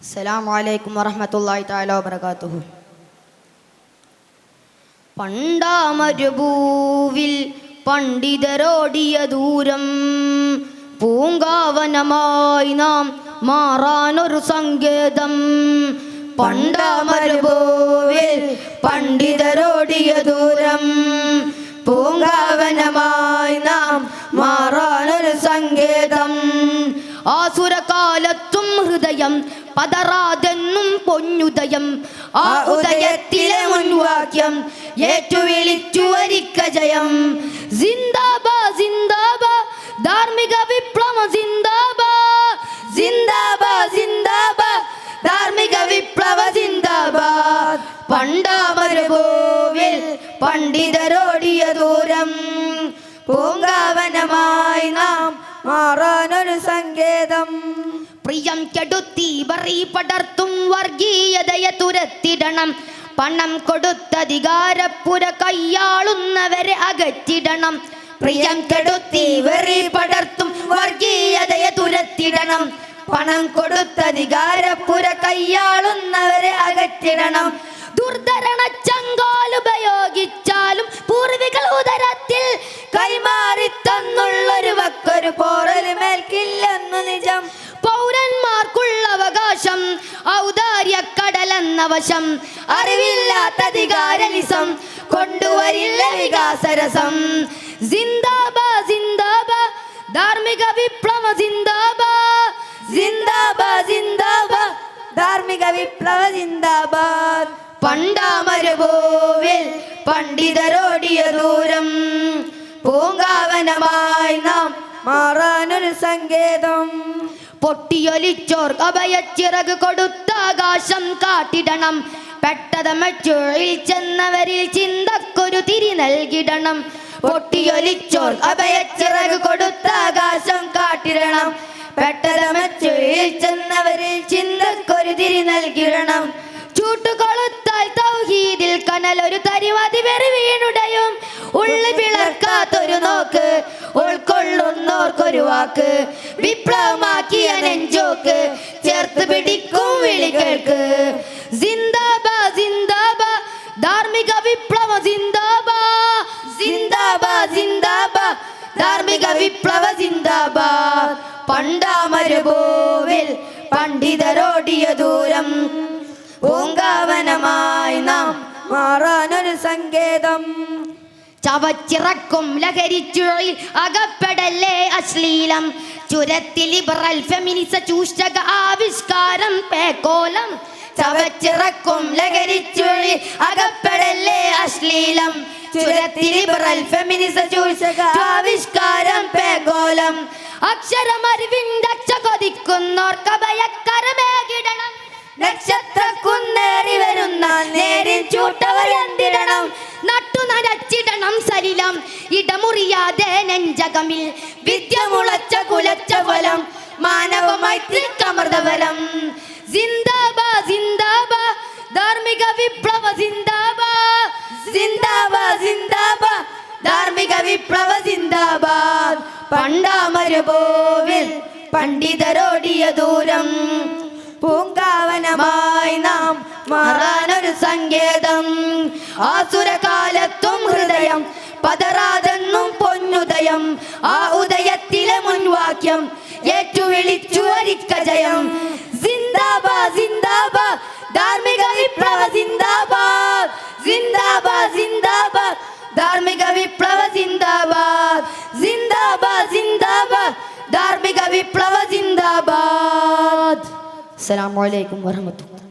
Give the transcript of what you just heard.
അസ്സലാമു അലൈക്കും വറഹ്മത്തുള്ളാഹി തആല വബറകാതുഹു. പണ്ടാമരുഭൂവിൽ പണ്ഡിതരോടിയ ദൂരം, പൂങ്കാവനമായി നാം മാറാനൊരു സങ്കേതം. പണ്ടാമരുഭൂവിൽ പണ്ഡിതരോടിയ ദൂരം, പൂങ്കാവനമായി നാം മാറാനൊരു സങ്കേതം. ആസുരകാലത്തും ഹൃദയം പതറാതെന്നും പൊന്നുദയം, ആ ഉദയത്തിലെ മുൻവാക്യം ഏറ്റുവിളിച്ചു വരിക്ക ജയം. സിന്ദാബാദ് സിന്ദാബാദ് ധാർമ്മിക വിപ്ലവം, സിന്ദാബാദ് സിന്ദാബാദ് സിന്ദാബാദ് ധാർമ്മിക വിപ്ലവ സിന്ദാബാദ്. പണ്ടാമരുഭൂവിൽ പണ്ഡിതരോടിയ ദൂരം, പൂങ്കാവനമായി നാം മാറാനൊരു സങ്കേതം. പ്രിയം കെടുത്തി ബറി പടർത്തും വർഗീയതയെ തുരത്തിടണം, പണം കൊടുത്തധികാരപ്പുര കയ്യാളുന്നവരെ അകറ്റിടണം. പ്രിയം കെടുത്തി വെറി പടർത്തും വർഗീയതയെ തുരത്തിടണം, പണം കൊടുത്തധികാരപ്പുര കയ്യാളുന്നവരെ അകറ്റിടണം. ദുർധരണ ചങ്കാലുപയോഗിച്ചാലും പൂർവികൾ ഉദരത്തിൽ കൈമാറി തന്നുള്ളൊരു വക്കൊരു പോറൽ മേൽക്കില്ലെന്നു നിജം. പൗരന്മാർക്കുള്ള അവകാശം ഔദാര്യ കടലെന്ന വശം, അറിവില്ലാത്തധികാരലിസം കൊണ്ടുവരില്ല വികാസരസം. സിന്ദാബാദ് സിന്ദാബാദ് ധാർമ്മിക വിപ്ലവ സിന്ദാബാദ്, സിന്ദാബാദ് സിന്ദാബാദ് ധാർമ്മിക വിപ്ലവ സിന്ദാബാദ്. പണ്ടാമരുഭൂവിൽ പണ്ഡിതരോടിയ ദൂരം, പൂങ്കാവനമായി നാം മാറാനൊരു സങ്കേതം. പൊട്ടിയൊലിച്ചോർ അഭയച്ചിറക് കൊടുത്താകാശം കാട്ടിടണം, പെട്ടതമച്ചുഴിൽ ചെന്നവരിൽ ചിന്തക്കൊരു തിരി നൽകിടണം. പൊട്ടിയൊലിച്ചോർ അഭയച്ചിറക് കൊടുത്താകാശം കാട്ടിടണം, പെട്ടതമച്ചുഴിൽ ചെന്നവരിൽ ചിന്തക്കൊരു തിരി നൽകിടണം. ചൂട്ടുകൊളുത്താൽ തൗഹീദിൽ കനലൊരു തരിമതി വെറി വീണുടയും, ഉള്ളി പിളർക്കാത്തൊരു നോക്ക് ഉൾക്കൊള്ളുന്നോർക്കൊരു വാക്ക്, വിപ്ലവമാക്കിയ നെഞ്ചോക്ക് ചേർത്ത് പിടിക്കും വിളികൾക്ക്. സിന്ദാബാദ് സിന്ദാബാദ് ധാർമ്മിക വിപ്ലവ സിന്ദാബാദ്, സിന്ദാബാദ് സിന്ദാബാദ് ധാർമ്മിക വിപ്ലവ സിന്ദാബാദ്. പണ്ടാമരുഭൂവിൽ പണ്ഡിതരോടിയ ദൂരം, പൂങ്കാവനമായി നാം മാറാനൊരു സങ്കേതം. ചവച്ചിറക്കും ലഹരിച്ചുഴിൽ അകപ്പെടല്ലേ അശ്ലീലം, ചുരത്തിൽ ലിബറൽ ഫെമിനിസ ചൂഷക ആവിഷ്കാരം പേക്കോലം. ചവച്ചിറക്കും ലഹരിച്ചുഴിൽ അകപ്പെടല്ലേ അശ്ലീലം, ചുരത്തിൽ ലിബറൽ ഫെമിനിസ ചൂഷക ആവിഷ്കാരം പേക്കോലം. അക്ഷരമറിവിന്റെ അക്ഷ കൊതിക്കുന്നോർക്കഭയക്കരമേകിടണം, നക്ഷത്രക്കുന്നേറി വരുന്ന നേരിൻ ചൂട്ടവരെന്തിടണം. നട്ടു നനച്ചിടണം സലിലം, ഇടമുറിയാതെ നെഞ്ചകമിൽ വിദ്യ മുളച്ച കുലച്ച ഫലം, മാനവ മൈത്രിക്കമൃതഫലം. സിന്ദാബാദ് സിന്ദാബാദ് ധാർമ്മിക വിപ്ലവ സിന്ദാബാദ്, സിന്ദാബാദ് സിന്ദാബാദ് ധാർമ്മിക വിപ്ലവ സിന്ദാബാദ്. പണ്ടാമരുഭൂവിൽ പണ്ഡിതരോടിയ ദൂരം, പൂങ്കാവനമായി നാം മാറാനൊരു സങ്കേതം. ആസുരകാലത്തും ഹൃദയം പതറാതെന്നും പൊന്നുദയം, ആ ഉദയത്തിലെ മുൻവാക്യം ഏറ്റുവിളിച്ചു വരിക്ക ജയം. സിന്ദാബാദ് സിന്ദാബാദ് ധാർമ്മിക വിപ്ലവ സിന്ദാബാദ്, സിന്ദാബാദ് സിന്ദാബാദ് ധാർമ്മിക വിപ്ലവ സിന്ദാബാദ്, സിന്ദാബാദ് സിന്ദാബാദ് ധാർമ്മിക വിപ്ലവ സിന്ദാബാദ്. അസ്സലാമു അലൈക്കും വറഹ്മത്തുള്ളാഹി.